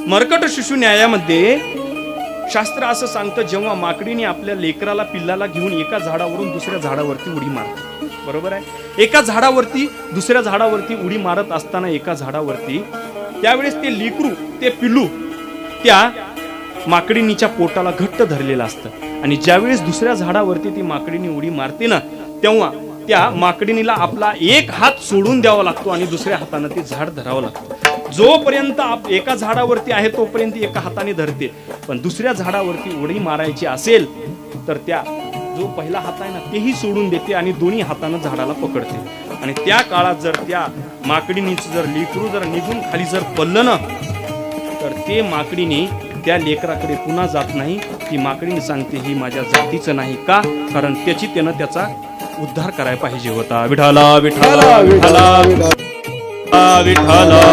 मर्कट शिशु न्यायामध्ये शास्त्र असं सांगतं, जेव्हा माकडीने आपल्या लेकराला पिल्लाला घेऊन एका झाडावरून दुसऱ्या झाडावरती उडी मारते, बरोबर आहे, एका झाडावरती दुसऱ्या झाडावरती उडी मारत असताना एका झाडावरती त्यावेळेस ते लेकरू, ते पिल्लू त्या माकडीनीच्या पोटाला घट्ट धरलेलं असतं आणि ज्यावेळेस दुसऱ्या झाडावरती ती माकडीनी उडी मारते ना, तेव्हा त्या माकडीनीला आपला एक हात सोडून द्यावा लागतो आणि दुसऱ्या हाताने ते झाड धरावं लागतं. जोपर्यंत एका झाडावरती आहे तोपर्यंत एका हाताने धरते, पण दुसऱ्या झाडावरती उडी मारायची असेल तर त्या जो पहिला हात आहे ना तेही सोडून देते आणि दोन्ही हाताने झाडाला पकडते. आणि त्या काळात जर त्या माकडीनीचं जर लेकरू जर निघून खाली जर पडलं ना, तर ते माकडीने त्या लेकराकडे पुन्हा जात नाही. ती माकडीने सांगते, ही माझ्या जातीचं नाही का, कारण त्यानं त्याचा उद्धार करायला पाहिजे होता. विठाला विठाला विठाला विठाला विठाला.